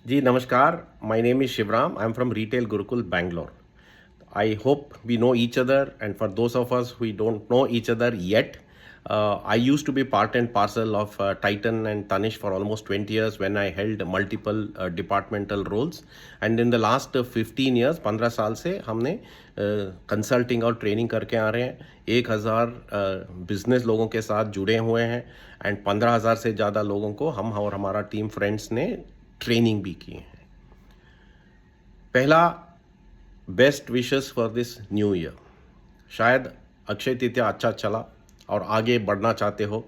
जी नमस्कार. My name is Shivram. I'm from Retail Gurukul, Bangalore. I hope we know each other, and for those of us who don't know each other yet, I used to be part and parcel of Titan and Tanish for almost 20 years when I held multiple departmental roles. And in the last 15 years, 15 साल से हमने consulting और training करके आ रहे हैं. 1000 business लोगों के साथ जुड़े हुए हैं एंड 15,000 से ज़्यादा लोगों को हम और हमारा टीम फ्रेंड्स ने ट्रेनिंग भी की है. पहला, best wishes for this new year. शायद अक्षय तृतीया अच्छा चला और आगे बढ़ना चाहते हो,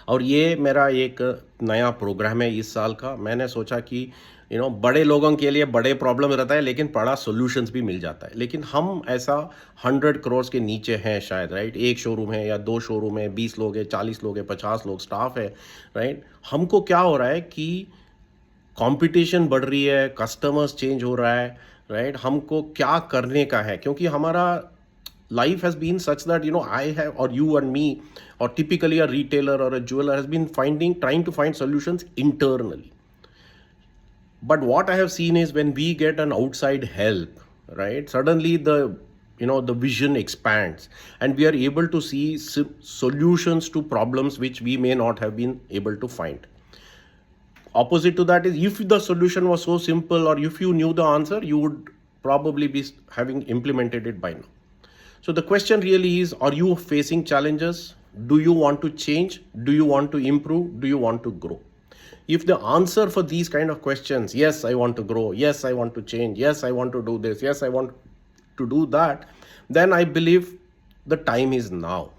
और ये मेरा एक नया प्रोग्राम है इस साल का. मैंने सोचा कि बड़े लोगों के लिए बड़े प्रॉब्लम रहता है लेकिन बड़ा सॉल्यूशंस भी मिल जाता है. लेकिन हम ऐसा 100 करोड़ के नीचे हैं शायद, राइट. एक शोरूम है या 2 शोरूम है, 20 लोग हैं, 40 लोग हैं, 50 लोग स्टाफ है, राइट. हमको क्या हो रहा है कि कंपटीशन बढ़ रही है, कस्टमर्स चेंज हो रहा है, राइट. हमको क्या करने का है, क्योंकि हमारा life has been such that I have, or you and me, or typically a retailer or a jeweler has been trying to find solutions internally. But what I have seen is when we get an outside help, right, suddenly the vision expands and we are able to see solutions to problems which we may not have been able to find. Opposite to that is, if the solution was so simple or if you knew the answer, you would probably be having implemented it by now. So the question really is, are you facing challenges? Do you want to change? Do you want to improve? Do you want to grow? If the answer for these kind of questions, yes, I want to grow, yes, I want to change, yes, I want to do this, yes, I want to do that, then I believe the time is now.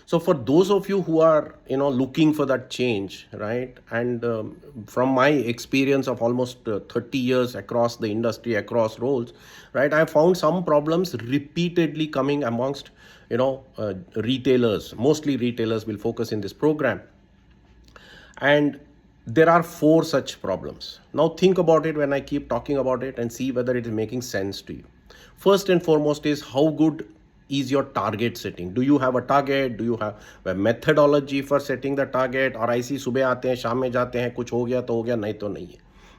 So for those of you who are looking for that change, right, and from my experience of almost 30 years across the industry, across roles, right, I found some problems repeatedly coming amongst retailers. Mostly retailers will focus in this program, and there are 4 such problems. Now think about it when I keep talking about it and see whether it is making sense to you. First and foremost is, how good is your target setting? Do you have a target? Do you have a methodology for setting the target? और ऐसी सुबह आते हैं, शाम में जाते हैं, कुछ हो गया तो हो गया, नहीं तो नहीं है,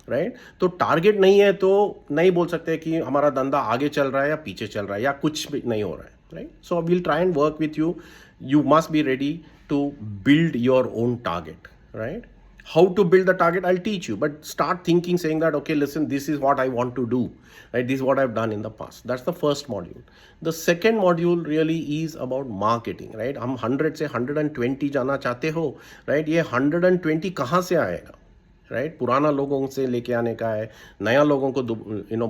राइट. तो टारगेट नहीं है तो नहीं बोल सकते कि हमारा धंधा आगे चल रहा है या पीछे चल रहा है या कुछ भी नहीं हो रहा है, right. So I will try and work with you. You must be ready to build your own target, right? How to build the target, I'll teach you, but start thinking, saying that, okay, listen, this is what I want to do, right? This is what I've done in the past. That's the first module. The second module really is about marketing, right? हम 100 से 120 जाना चाहते हो, right? ये 120 कहाँ से आएगा, right. पुराना लोगों से लेके आने का है, नया लोगों को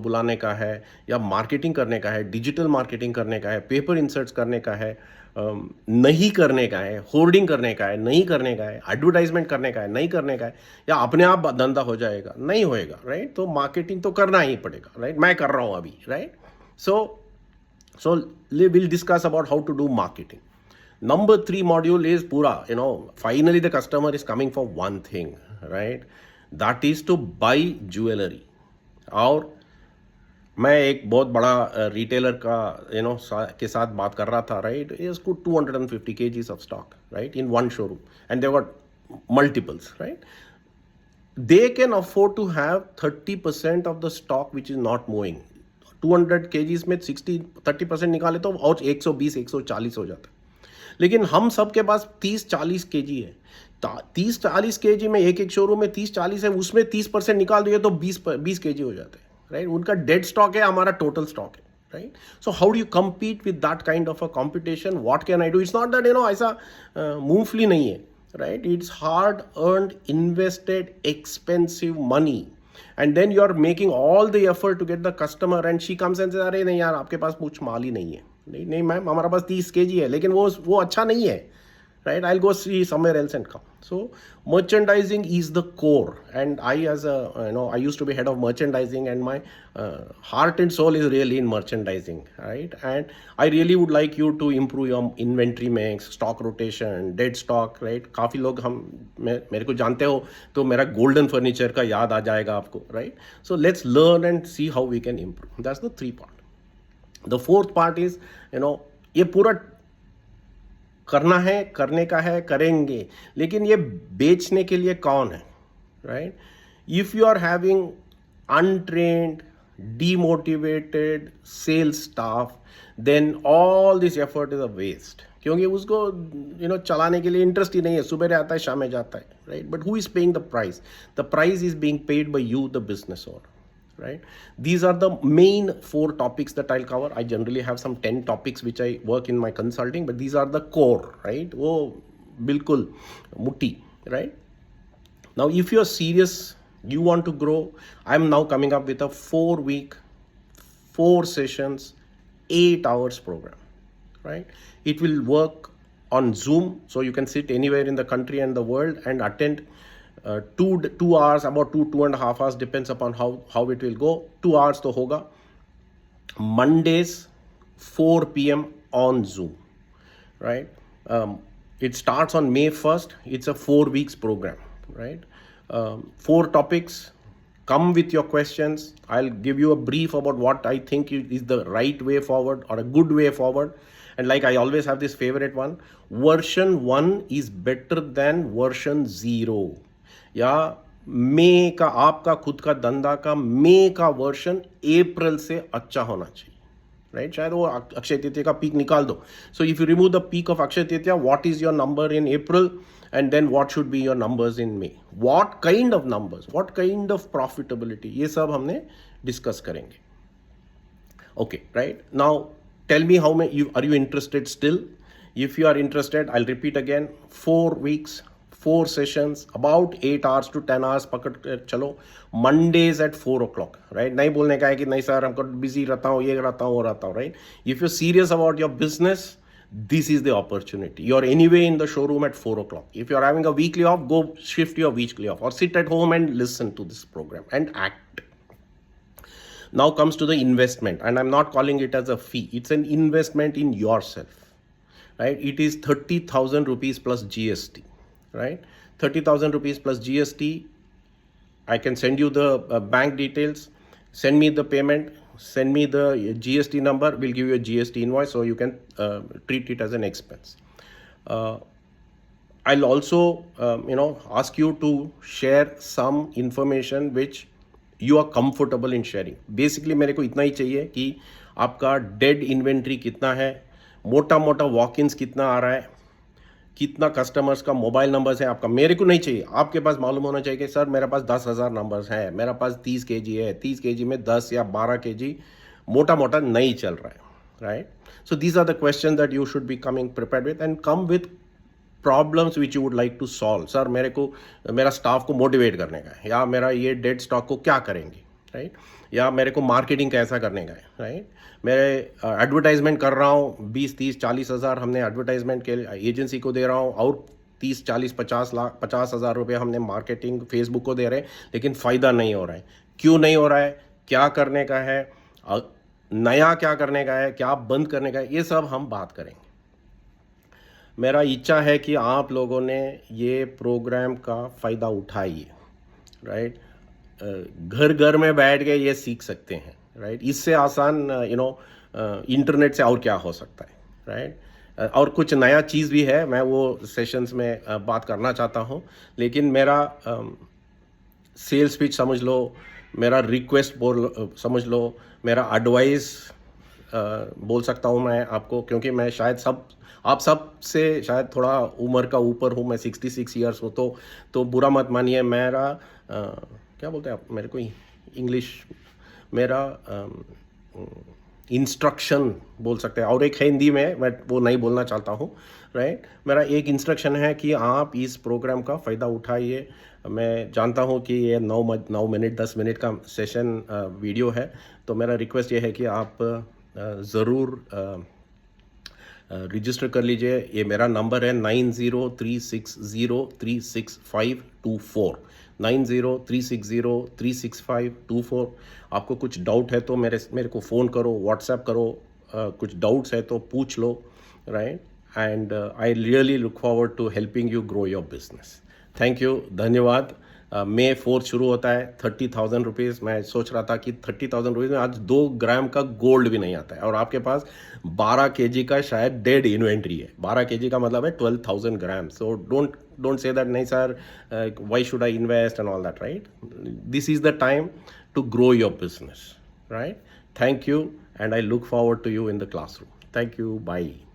बुलाने का है, या मार्केटिंग करने का है, डिजिटल मार्केटिंग करने का है, पेपर इंसर्ट्स करने का है, नहीं करने का है, होर्डिंग करने का है, नहीं करने का है, एडवर्टाइजमेंट करने का है, नहीं करने का है, या अपने आप धंधा हो जाएगा, नहीं होएगा, राइट. तो मार्केटिंग तो करना ही पड़ेगा, राइट. मैं कर रहा हूँ अभी, right. So will discuss about how to do marketing. Number 3 module is पूरा, finally the customer is coming for one thing, right? That is to buy jewelry. और मैं एक बहुत बड़ा रिटेलर का के साथ बात कर रहा था, राइट. इसको 250 kgs of stock, right, in one showroom, and they got multiples, right. They can afford to have 30% of the stock which is not moving. 200 kgs में 30% निकाले तो और 120 140 हो जाता है. लेकिन हम सब के पास 30-40 kg है. 30-40 kg में एक शोरूम में 30-40 है, उसमें 30% निकाल दिए तो 20 kg हो जाते हैं, राइट. उनका डेड स्टॉक है, हमारा टोटल स्टॉक है, right. So how do you compete with that kind of a competition? What can I do? It's not that ऐसा मूंगफली नहीं है, right. It's hard earned, invested, expensive money, and then you are making all the effort to get the customer, and she comes and says, अरे नहीं यार, आपके पास कुछ माल ही नहीं है. नहीं मैम, हमारा पास 30 kg है, लेकिन वो अच्छा नहीं है, right. I'll go see somewhere else and come. So merchandising is the core, and I, as a I used to be head of merchandising, and my heart and soul is really in merchandising, right. And I really would like you to improve your inventory mix, stock rotation, dead stock, right. काफ़ी लोग मेरे को जानते हो तो मेरा golden furniture का याद आ जाएगा आपको, right. So let's learn and see how we can improve. That's the 3 part. The 4th part is, ये पूरा करना है, करने का है, करेंगे, लेकिन ये बेचने के लिए कौन है, right. If you are having untrained, demotivated sales staff, then all this effort is a waste. क्योंकि उसको चलाने के लिए इंटरेस्ट ही नहीं है, सुबह आता है शाम में जाता है, right? But who is paying the price is being paid by you, the business owner, right? These are the main 4 topics that I'll cover. I generally have some 10 topics which I work in my consulting, but these are the core, right? वो बिल्कुल मुट्ठी, right? Now if you're serious, you want to grow, I'm now coming up with a 4-week 4 sessions 8 hours program, right? It will work on Zoom, so you can sit anywhere in the country and the world and attend 2 hours, about 2.5 hours, depends upon how it will go. 2 hours to hoga. Mondays 4 p.m. on Zoom, right? It starts on May 1st. It's a 4 weeks program, right? 4 topics. Come with your questions. I'll give you a brief about what I think is the right way forward or a good way forward. And like I always have this favorite one, version 1 is better than version 0. या मई का आपका खुद का धंधा का मई का version अप्रैल से अच्छा होना चाहिए, राइट? शायद वो अक्षय तृतीया का पीक निकाल दो. So if you remove the peak of Akshaya Tritiya, what is your number in April and then what should be your numbers in May, what kind of numbers, what kind of profitability, ये सब हमने discuss करेंगे. Okay, right? Now tell me how are you interested still? If you are interested, I'll repeat again, 4 weeks, 4 sessions, about 8 hours to 10 hours पकड़ कर चलो. Mondays at 4 o'clock, right? नहीं बोलने का है कि नहीं सर हमको बिजी रहता हूँ, ये रहता हूँ, वो रहता हूँ, right? If you're serious about your business, this is the opportunity. You're anyway in the showroom at 4 o'clock. If you're having a weekly off, go shift your weekly off or sit at home and listen to this program and act. Now comes to the investment, and I'm not calling it as a fee. It's an investment in yourself. Right? It is 30,000 rupees plus GST, right? 30,000 rupees plus GST. I can send you the bank details. Send me the payment. Send me the GST number. We'll give you a GST invoice so you can treat it as an expense. I'll also, ask you to share some information which you are comfortable in sharing. Basically, मेरे को इतना ही चाहिए कि आपका dead inventory कितना है, मोटा मोटा वॉक इन्स कितना आ रहा है, कितना कस्टमर्स का मोबाइल नंबर्स है आपका. मेरे को नहीं चाहिए, आपके पास मालूम होना चाहिए कि सर मेरे पास 10,000 नंबर्स हैं, मेरा पास 30 kg है, 30 kg में 10 या 12 kg मोटा मोटा नहीं चल रहा है, right? So these are the question that you should be coming prepared with and come with problems which you would like to solve. Sir मेरे को मेरा स्टाफ को मोटिवेट करने का है, या मेरा ये डेड स्टॉक को क्या करेंगे, राइट? या मेरे को मार्केटिंग कैसा करने का है, राइट? मेरे एडवर्टाइजमेंट कर रहा हूँ, 20, 30, 40 हज़ार हमने एडवर्टाइजमेंट के एजेंसी को दे रहा हूँ और 30, 40, 50 हज़ार रुपये हमने मार्केटिंग फेसबुक को दे रहे हैं, लेकिन फ़ायदा नहीं हो रहा है. क्यों नहीं हो रहा है? क्या करने का है, नया क्या करने का है, क्या बंद करने का है, ये सब हम बात करेंगे. मेरा इच्छा है कि आप लोगों ने ये प्रोग्राम का फ़ायदा उठाइए, राइट? घर घर में बैठ के ये सीख सकते हैं, राइट? इससे आसान इंटरनेट से और क्या हो सकता है, राइट? और कुछ नया चीज़ भी है, मैं वो सेशंस में बात करना चाहता हूँ, लेकिन मेरा सेल्स पिच समझ लो, मेरा रिक्वेस्ट समझ लो, मेरा एडवाइस बोल सकता हूँ मैं आपको, क्योंकि मैं शायद आप सब से शायद थोड़ा उम्र का ऊपर हूँ, मैं 66 ईयर्स हूँ, तो बुरा मत मानिए. मेरा क्या बोलते हैं आप मेरे को इंग्लिश, मेरा इंस्ट्रक्शन बोल सकते हैं, और एक है हिंदी में, मैं वो नहीं बोलना चाहता हूँ, राइट? मेरा एक इंस्ट्रक्शन है कि आप इस प्रोग्राम का फ़ायदा उठाइए. मैं जानता हूँ कि ये 9 मिनट 10 मिनट का सेशन वीडियो है, तो मेरा रिक्वेस्ट ये है कि आप ज़रूर रजिस्टर कर लीजिए. ये मेरा नंबर है 9036036524, 9036036524. आपको कुछ डाउट है तो मेरे को फ़ोन करो, व्हाट्सएप करो, कुछ डाउट्स है तो पूछ लो, right? And I really look forward to helping you grow your business. Thank you, धन्यवाद. May 4 शुरू होता है. 30,000 रुपीज़. मैं सोच रहा था कि 30,000 रुपीज़ में आज 2 ग्राम का गोल्ड भी नहीं आता है, और आपके पास 12 kg का शायद डेड इन्वेंट्री है. 12 kg का मतलब है 12,000 ग्राम. सो don't say that, nahi sir, why should I invest and all that, right? This is the time to grow your business, right? Thank you, and I look forward to you in the classroom. Thank you. Bye.